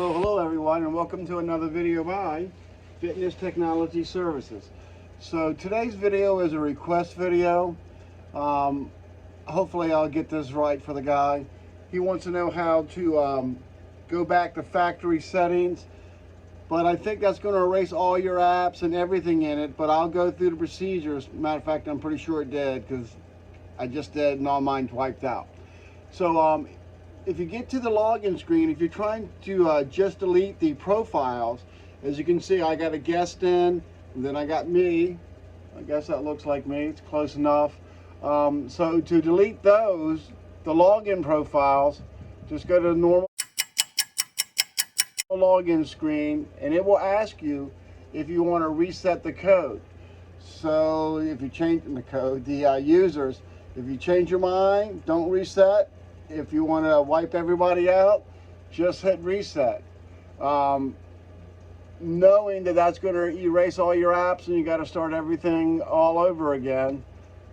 Well, hello everyone, and welcome to another video by Fitness Technology Services. So today's video is a request video. Hopefully I'll get this right for the guy. He wants to know how to go back to factory settings, but I think that's going to erase all your apps and everything in it, but I'll go through the procedures. Matter of fact, I'm pretty sure it did because I just did and all mine's wiped out. So if you get to the login screen, if you're trying to just delete the profiles, as you can see, I got a guest in, and then I got me. I guess that looks like me. It's close enough. So to delete those, the login profiles, just go to the normal login screen, and it will ask you if you want to reset the code. So if you change the code, the users, if you change your mind, don't reset. If you want to wipe everybody out, just hit reset. Knowing that that's going to erase all your apps and you got to start everything all over again.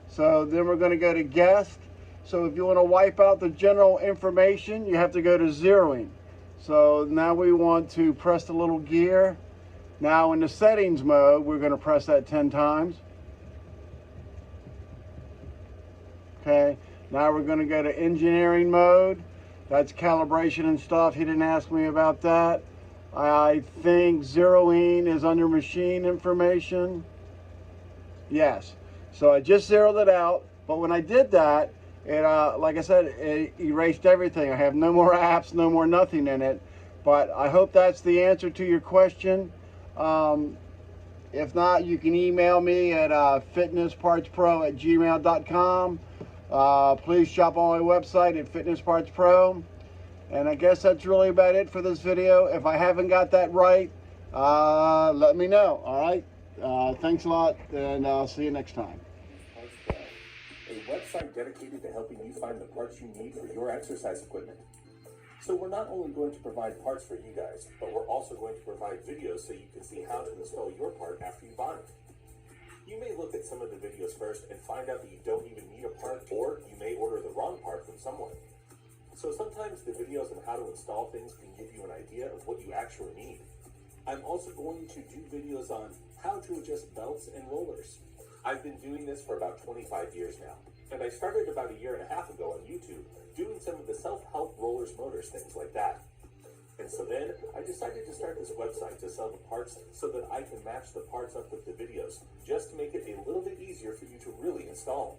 So then we're going to go to guest. So if you want to wipe out the general information, you have to go to zeroing. So now we want to press the little gear. Now in the settings mode, we're going to press that 10 times. Okay. Now we're going to go to engineering mode. That's calibration and stuff. He didn't ask me about that. I think zeroing is under machine information. Yes. So I just zeroed it out. But when I did that, it, like I said, it erased everything. I have no more apps, no more nothing in it. But I hope that's the answer to your question. If not, you can email me at fitnesspartspro@gmail.com. Please shop on my website at Fitness Parts Pro. And I guess that's really about it for this video. If I haven't got that right, let me know. All right. Thanks a lot, and I'll see you next time. A website dedicated to helping you find the parts you need for your exercise equipment. So we're not only going to provide parts for you guys, but we're also going to provide videos so you can see how to install your part after you buy it. You may look at some of the videos first and find out that you don't even need a part, or you may order the wrong part from someone. So sometimes the videos on how to install things can give you an idea of what you actually need. I'm also going to do videos on how to adjust belts and rollers. I've been doing this for about 25 years now, and I started about 1.5 years ago on YouTube doing some of the self-help rollers, motors, things like that. And so then I decided to start this website to sell the parts so that I can match the parts up with the videos, just to make it a little bit easier for you to really install.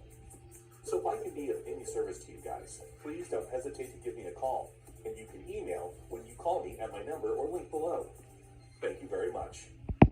So if I can be of any service to you guys, please don't hesitate to give me a call. And you can email when you call me at my number or link below. Thank you very much.